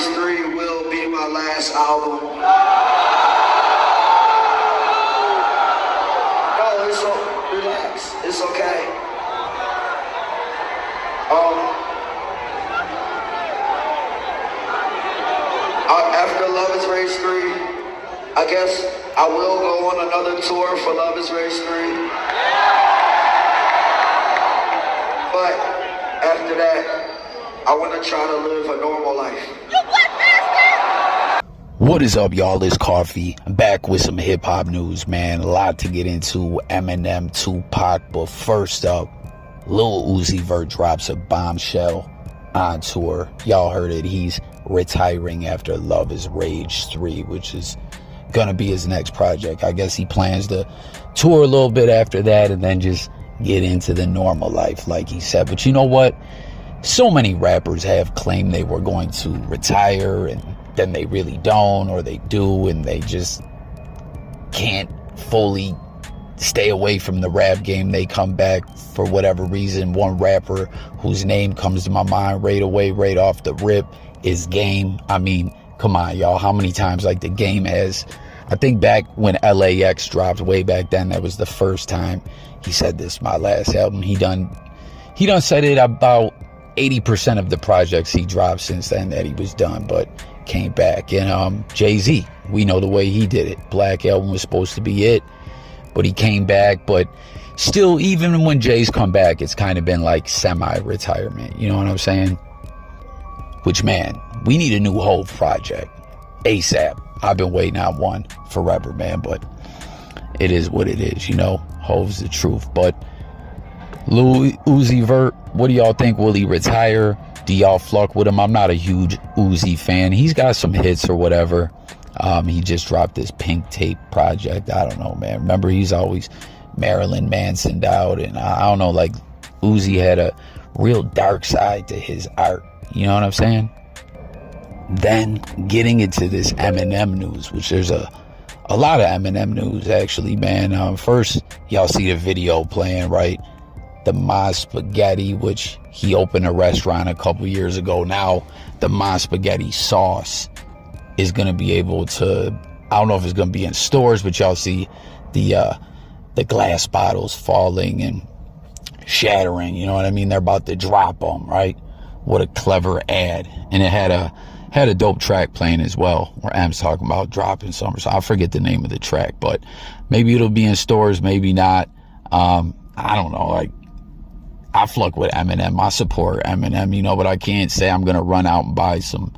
Race 3 will be my last album. No, relax. It's okay. After Love is Race 3, I guess I will go on another tour for Love is Race 3. But after that, I want to try to live a normal life. What is up, y'all? It's Coffee. I'm back with some hip-hop news, man. A lot to get into. Eminem, Tupac. But first up, Lil Uzi Vert drops a bombshell on tour. Y'all heard it. He's retiring after Love is Rage 3, which is gonna be his next project. I guess he plans to tour a little bit after that and then just get into the normal life, like he said. But you know what? So many rappers have claimed they were going to retire and then they really don't, or they do and they just can't fully stay away from the rap game. They come back for whatever reason. One rapper whose name comes to my mind right away, right off the rip, is Game. I mean, come on, y'all. How many times, like, the Game has, I think back when LAX dropped way back then, that was the first time he said, "This is my last album." He done said it about 80% of the projects he dropped since then, that he was done, but came back. And Jay-Z, we know the way he did it. Black Album was supposed to be it, but he came back. But still, even when Jay's come back, it's kind of been like semi-retirement, you know what I'm saying? Which, man, we need a new Hove project ASAP. I've been waiting on one forever, man, but it is what it is, you know? Hove's the truth. But Lil Uzi Vert, what do y'all think? Will he retire? Do y'all fuck with him? I'm not a huge Uzi fan. He's got some hits or whatever. He just dropped this Pink Tape project. I don't know, man. Remember, he's always Marilyn Manson'd out, and I don't know, like, Uzi had a real dark side to his art. You know what I'm saying? Then getting into this Eminem news, which there's a lot of Eminem news, actually, man. First, y'all see the video playing, right? The Ma Spaghetti, which he opened a restaurant a couple years ago. Now, the Ma Spaghetti sauce is going to be able to, I don't know if it's going to be in stores, but y'all see the glass bottles falling and shattering. You know what I mean? They're about to drop them, right? What a clever ad. And it had a dope track playing as well, where M's talking about dropping some. So I forget the name of the track, but maybe it'll be in stores, maybe not. I don't know. Like, I fuck with Eminem. I support Eminem, you know, but I can't say I'm gonna run out and buy some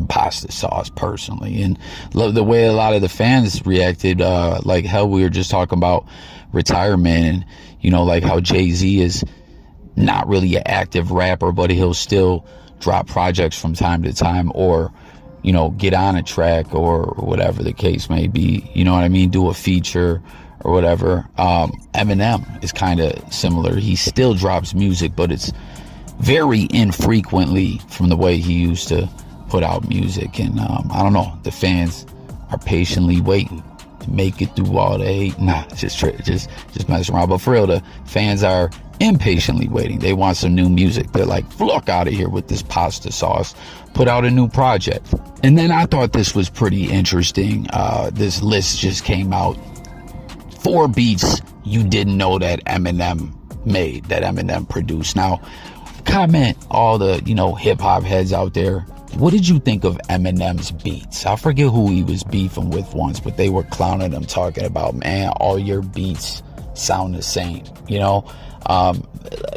pasta sauce personally. And the way a lot of the fans reacted, like, hell, we were just talking about retirement, and, you know, like how Jay-Z is not really an active rapper, but he'll still drop projects from time to time, or, you know, get on a track or whatever the case may be, you know what I mean, do a feature or whatever. Eminem is kind of similar. He still drops music, but it's very infrequently from the way he used to put out music. And I don't know, the fans are patiently waiting to make it through all the hate. Nah, just messing around. But for real, the fans are impatiently waiting. They want some new music. They're like, fuck out of here with this pasta sauce. Put out a new project. And then I thought this was pretty interesting. This list just came out. 4 beats you didn't know that Eminem made, that Eminem produced. Now, comment, all the, you know, hip-hop heads out there, what did you think of Eminem's beats? I forget who he was beefing with once, but they were clowning him, talking about, man, all your beats sound the same, you know?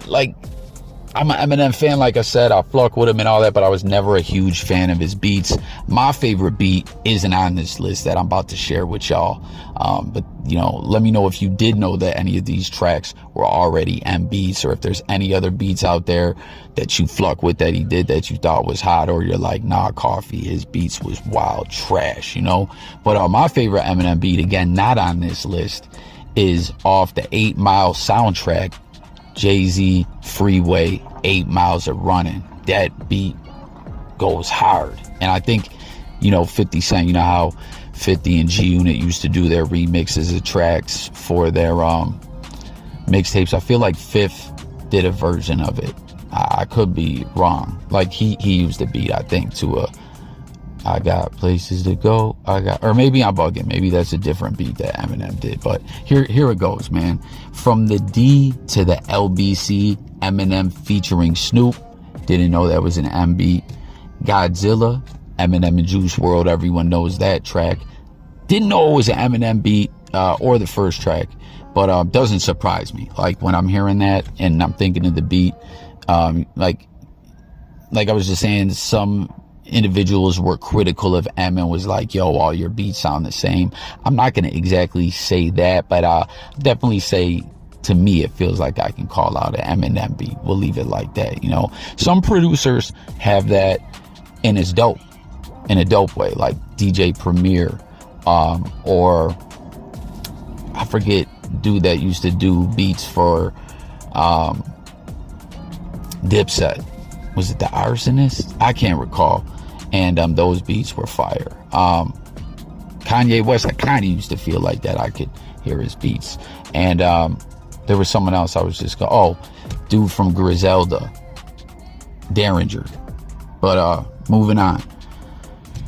Like, I'm an Eminem fan, like I said. I fuck with him and all that, but I was never a huge fan of his beats. My favorite beat isn't on this list that I'm about to share with y'all. But, you know, let me know if you did know that any of these tracks were already M beats, or if there's any other beats out there that you fuck with that he did that you thought was hot, or you're like, nah, Coffee, his beats was wild trash, you know? But my favorite Eminem beat, again, not on this list, is off the 8 Mile soundtrack. Jay-Z, Freeway, 8 Miles of Running. That beat goes hard. And I think, you know, 50 Cent, you know how 50 and G-Unit used to do their remixes of tracks for their mixtapes. I feel like Fifth did a version of it. I could be wrong. Like, he used the beat, I think, to I got places to go. Or maybe I'm bugging. Maybe that's a different beat that Eminem did. But here it goes, man. From the D to the LBC, Eminem featuring Snoop. Didn't know that was an M beat. Godzilla, Eminem and Juice WRLD. Everyone knows that track. Didn't know it was an Eminem beat, or the first track. But doesn't surprise me. Like when I'm hearing that and I'm thinking of the beat, like I was just saying, some individuals were critical of M and was like, yo, all your beats sound the same. I'm not going to exactly say that, but definitely say, to me, it feels like I can call out an Eminem beat. We'll leave it like that, you know. Some producers have that, and it's dope, in a dope way, like DJ Premier, or I forget, dude that used to do beats for Dipset. Was it the Arsonist? I can't recall. And those beats were fire. Kanye West, I kind of used to feel like that. I could hear his beats. And there was someone else I was just going, oh, dude from Griselda, Derringer. But moving on.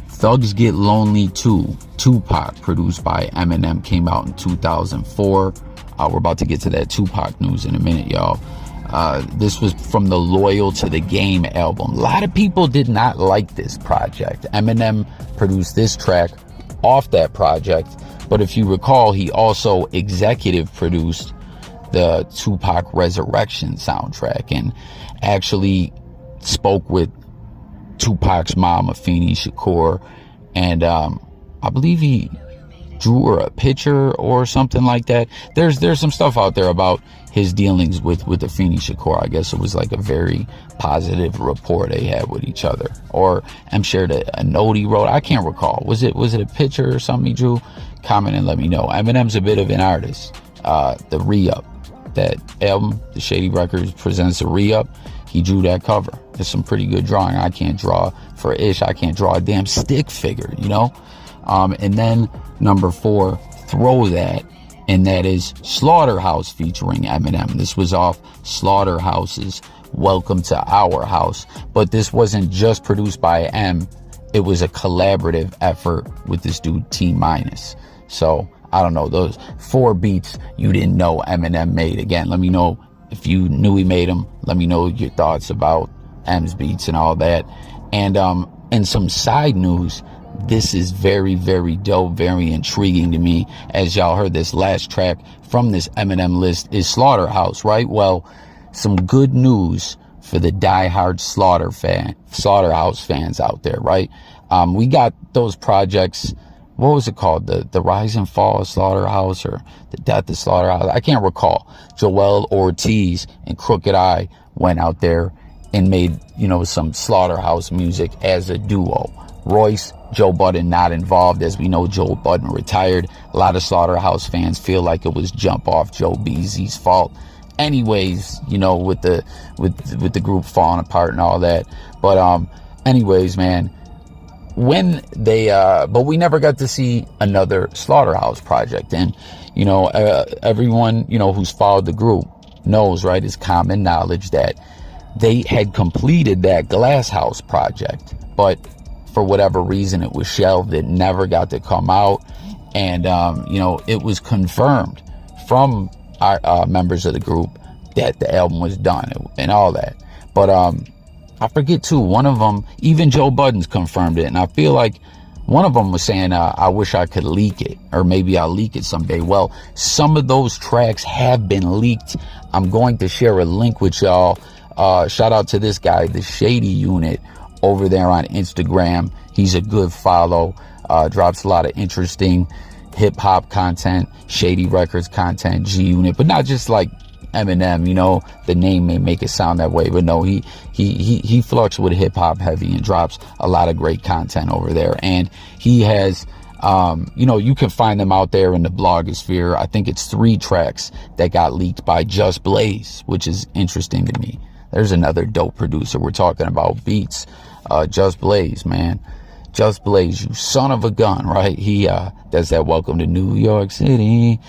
Thugs Get Lonely 2, Tupac, produced by Eminem, came out in 2004. We're about to get to that Tupac news in a minute, y'all. This was from the Loyal to the Game album. A lot of people did not like this project. Eminem produced this track off that project, but if you recall, he also executive produced the Tupac Resurrection soundtrack and actually spoke with Tupac's mom, Afeni Shakur, and I believe he drew her a picture or something like that. There's some stuff out there about his dealings with Afeni Shakur. I guess it was like a very positive rapport they had with each other. Or M shared a note he wrote. I can't recall. Was it a picture or something he drew? Comment and let me know. Eminem's a bit of an artist. The Re-Up, that album, the Shady Records presents a Re-Up. He drew that cover. It's some pretty good drawing. I can't draw for Ish. I can't draw a damn stick figure, you know? And then number 4, Throw That, and that is Slaughterhouse featuring Eminem. This was off Slaughterhouse's Welcome to Our House, but this wasn't just produced by M. It was a collaborative effort with this dude T-Minus. So I don't know, those 4 beats you didn't know Eminem made. Again, let me know if you knew he made them. Let me know your thoughts about M's beats and all that. And some side news, this is very, very dope, very intriguing to me. As y'all heard, this last track from this Eminem list is Slaughterhouse, right? Well, some good news for the diehard Slaughterhouse fans out there, right? We got those projects. What was it called? The Rise and Fall of Slaughterhouse, or the Death of Slaughterhouse? I can't recall. Joel Ortiz and Crooked Eye went out there and made, you know, some Slaughterhouse music as a duo. Royce, Joe Budden not involved. As we know, Joe Budden retired. A lot of Slaughterhouse fans feel like it was Jump Off Joe Beasley's fault. Anyways, you know, with the group falling apart and all that. But anyways, man, when they but we never got to see another Slaughterhouse project. And you know, everyone, you know, who's followed the group knows, right, it's common knowledge that they had completed that Glass House project, but for whatever reason it was shelved. It never got to come out. And you know, it was confirmed from our members of the group that the album was done and all that. But I forget too, one of them, even Joe Budden's confirmed it, and I feel like one of them was saying, I wish I could leak it, or maybe I'll leak it someday. Well, some of those tracks have been leaked. I'm going to share a link with y'all. Shout out to this guy, the Shady Unit, over there on Instagram. He's a good follow. Drops a lot of interesting hip-hop content, Shady Records content, G-Unit, but not just like Eminem, you know, the name may make it sound that way, but no, he flux with hip-hop heavy and drops a lot of great content over there. And he has, you know, you can find them out there in the blogosphere. I think it's 3 tracks that got leaked by Just Blaze, which is interesting to me. There's another dope producer. We're talking about beats. Just Blaze, man. Just Blaze, you son of a gun, right? He does that Welcome to New York City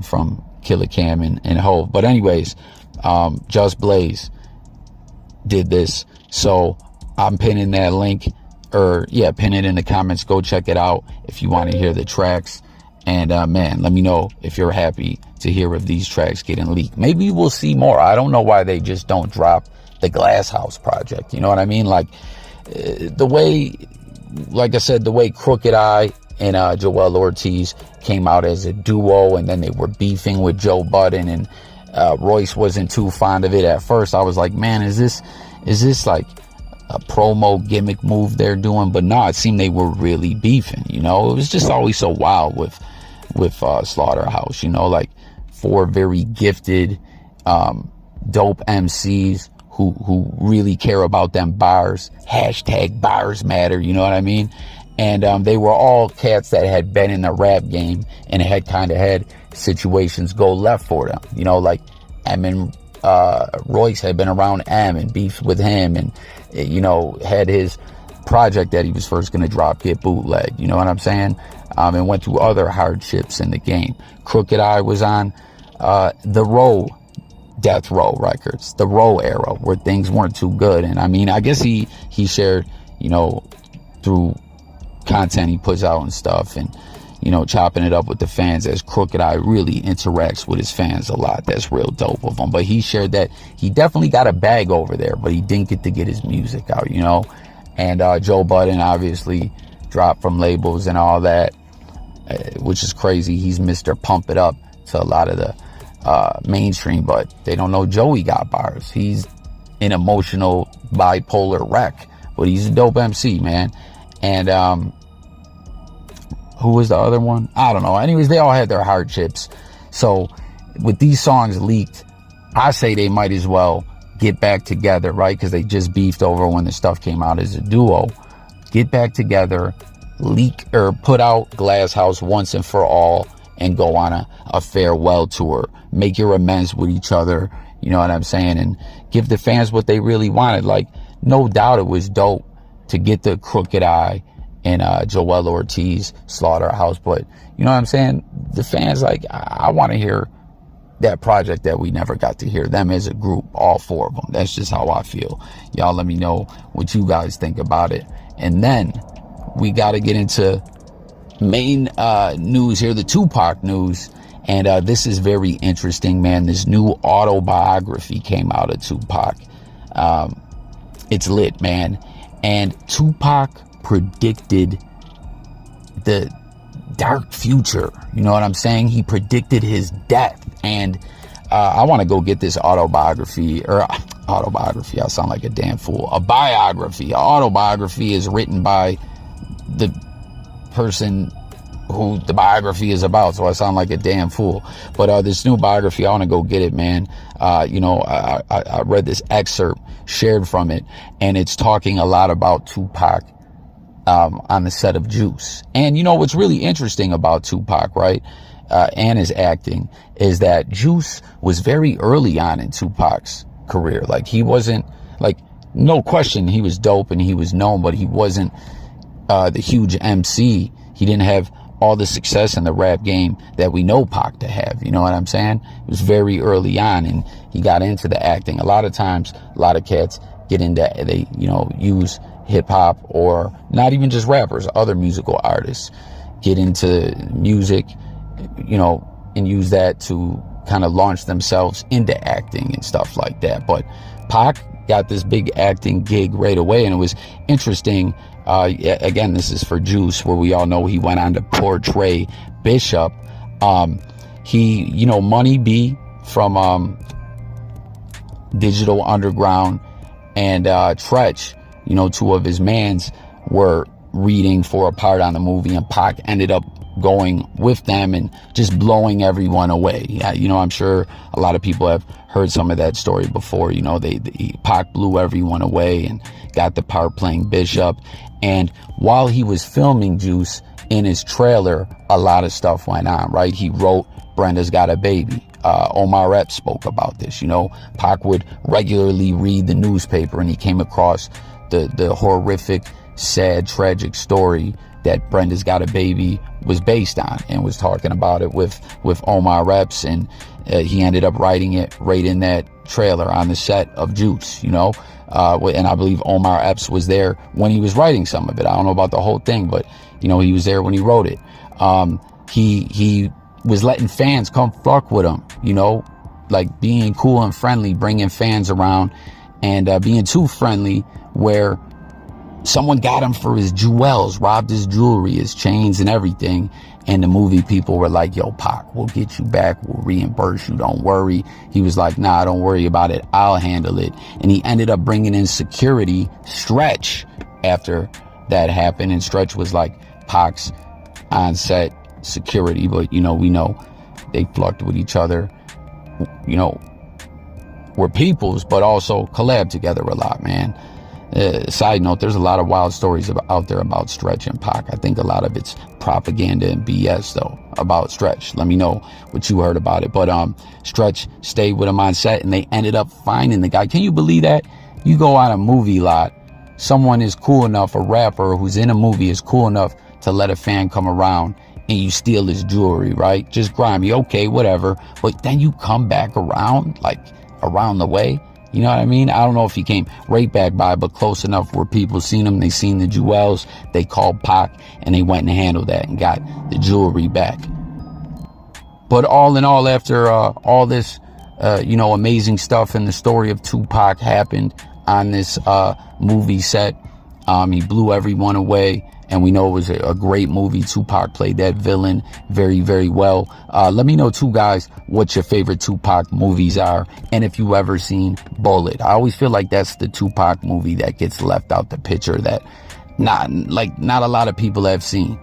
from Killer Cam and Hove. But anyways, Just Blaze did this. So I'm pinning that link pin it in the comments. Go check it out if you want to hear the tracks. And man, let me know if you're happy to hear of these tracks getting leaked. Maybe we'll see more. I don't know why they just don't drop the Glass House project. You know what I mean? Like the way, like I said, the way Crooked I and Joell Ortiz came out as a duo, and then they were beefing with Joe Budden, and Royce wasn't too fond of it at first. I was like, man, is this like a promo gimmick move they're doing? But no, it seemed they were really beefing. You know, it was just always so wild with Slaughterhouse. You know, like 4 very gifted, dope MCs who really care about them bars. Hashtag bars matter. You know what I mean? And they were all cats that had been in the rap game and had kind of had situations go left for them. You know, like Eminem, Royce had been around M and beefed with him, and you know, had his project that he was first going to drop get bootleg. You know what I'm saying? And went through other hardships in the game. Crooked I was on the Row, Death Row records, the Row era, where things weren't too good. And I mean, I guess he shared, you know, through content he puts out and stuff, and you know, chopping it up with the fans, as Crooked I really interacts with his fans a lot. That's real dope of him. But he shared that he definitely got a bag over there, but he didn't get to get his music out, you know. And Joe Budden obviously dropped from labels and all that, which is crazy. He's Mr. Pump It Up to a lot of the mainstream, but they don't know Joey got bars. He's an emotional bipolar wreck, but he's a dope MC, man. And who was the other one? I don't know. Anyways, they all had their hardships. So with these songs leaked, I say they might as well get back together, right? Because they just beefed over when the stuff came out as a duo. Get back together, leak or put out Glass House once and for all, and go on a farewell tour. Make your amends with each other. You know what I'm saying? And give the fans what they really wanted. Like, no doubt it was dope to get the Crooked I and Joell Ortiz Slaughterhouse, but you know what I'm saying? The fans, like, I want to hear that project that we never got to hear, them as a group, all 4 of them. That's just how I feel. Y'all let me know what you guys think about it. And then we got to get into main news here, the Tupac news. And this is very interesting, man. This new autobiography came out of Tupac. It's lit, man. And Tupac predicted the dark future. You know what I'm saying? He predicted his death. And I want to go get this autobiography. I sound like a damn fool. A biography. An autobiography is written by the person who the biography is about, so I sound like a damn fool. But this new biography, I want to go get it, man. You know, I read this excerpt shared from it, and it's talking a lot about Tupac on the set of Juice. And you know what's really interesting about Tupac, right, and his acting, is that Juice was very early on in Tupac's career. Like, he wasn't, like, no question he was dope and he was known, but he wasn't the huge MC. He didn't have all the success in the rap game that we know Pac to have. You know what I'm saying? It was very early on, and he got into the acting. A lot of times, a lot of cats get into, they, you know, use hip hop, or not even just rappers, other musical artists get into music, you know, and use that to kind of launch themselves into acting and stuff like that. But Pac got this big acting gig right away, and it was interesting. Again, this is for Juice, where we all know he went on to portray Bishop. He, you know, Money B from Digital Underground and Tretch, you know, 2 of his mans were reading for a part on the movie, and Pac ended up going with them and just blowing everyone away. Yeah, you know, I'm sure a lot of people have heard some of that story before. You know, Pac blew everyone away and got the part playing Bishop. And while he was filming Juice, in his trailer, a lot of stuff went on, right? He wrote Brenda's Got a Baby. Omar Epps spoke about this. You know, Pac would regularly read the newspaper, and he came across the horrific, sad, tragic story that Brenda's Got a Baby was based on, and was talking about it with Omar Epps, and he ended up writing it right in that trailer on the set of Juice. You know, and I believe Omar Epps was there when he was writing some of it. I don't know about the whole thing, but you know, he was there when he wrote it. He was letting fans come fuck with him, you know, like being cool and friendly, bringing fans around, and being too friendly where someone got him for his jewels, robbed his jewelry, his chains and everything. And the movie people were like, yo, Pac, we'll get you back. We'll reimburse you. Don't worry. He was like, nah, don't worry about it. I'll handle it. And he ended up bringing in security, Stretch, after that happened. And Stretch was like Pac's on-set security. But, you know, we know they flucked with each other, you know, were peoples, but also collab together a lot, man. Side note, there's a lot of wild stories out there about Stretch and Pac. I think a lot of it's propaganda and BS though about Stretch. Let me know what you heard about it. But Stretch stayed with him on set, and they ended up finding the guy. Can you believe that? You go on a movie lot, someone is cool enough, a rapper who's in a movie is cool enough to let a fan come around and you steal his jewelry, right? Just grimy, okay, whatever. But then you come back around, like around the way. You know what I mean? I don't know if he came right back by, but close enough where people seen him. They seen the jewels. They called Pac, and they went and handled that and got the jewelry back. But all in all, after all this, you know, amazing stuff in the story of Tupac happened on this movie set, he blew everyone away. And we know it was a great movie. Tupac played that villain very, very well. Let me know too, guys, what your favorite Tupac movies are. And if you ever seen Bullet. I always feel like that's the Tupac movie that gets left out the picture that not a lot of people have seen,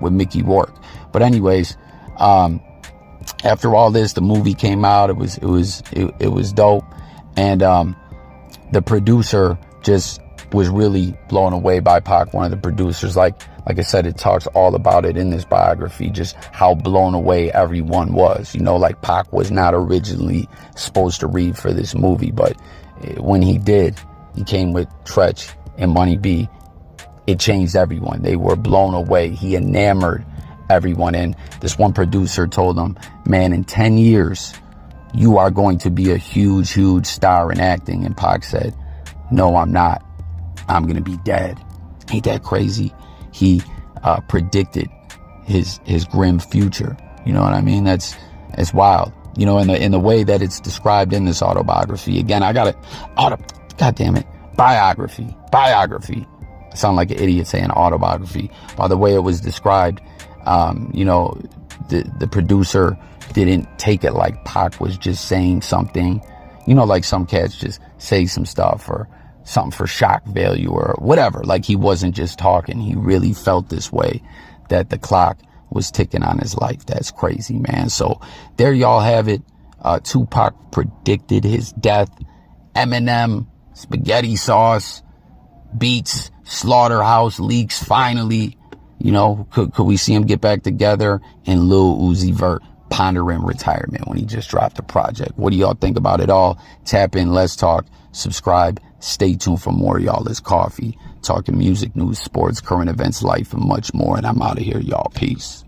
with Mickey Rourke. But anyways, after all this, the movie came out. It was dope. And the producer just was really blown away by Pac, one of the producers. Like I said, it talks all about it in this biography, just how blown away everyone was. You know, like Pac was not originally supposed to read for this movie, but when he did, he came with Tretch and Money B. It changed everyone. They were blown away. He enamored everyone. And this one producer told him, man, in 10 years, you are going to be a huge, huge star in acting. And Pac said, no, I'm not. I'm going to be dead. Ain't that crazy? He predicted his grim future. You know what I mean? It's wild. You know, in the way that it's described in this autobiography. Again, I got it. God damn it. Biography. I sound like an idiot saying autobiography. By the way it was described, you know, the producer didn't take it like Pac was just saying something. You know, like some cats just say some stuff or something for shock value or whatever. Like he wasn't just talking. He really felt this way, that the clock was ticking on his life. That's crazy, man. So there y'all have it. Tupac predicted his death. Eminem, spaghetti sauce, beats, Slaughterhouse leaks finally. You know, could we see him get back together? And Lil Uzi Vert pondering retirement when he just dropped a project. What do y'all think about it all? Tap in, let's talk, subscribe, stay tuned for more. Y'all, it's Coffee, talking music, news, sports, current events, life, and much more. And I'm out of here, y'all. Peace.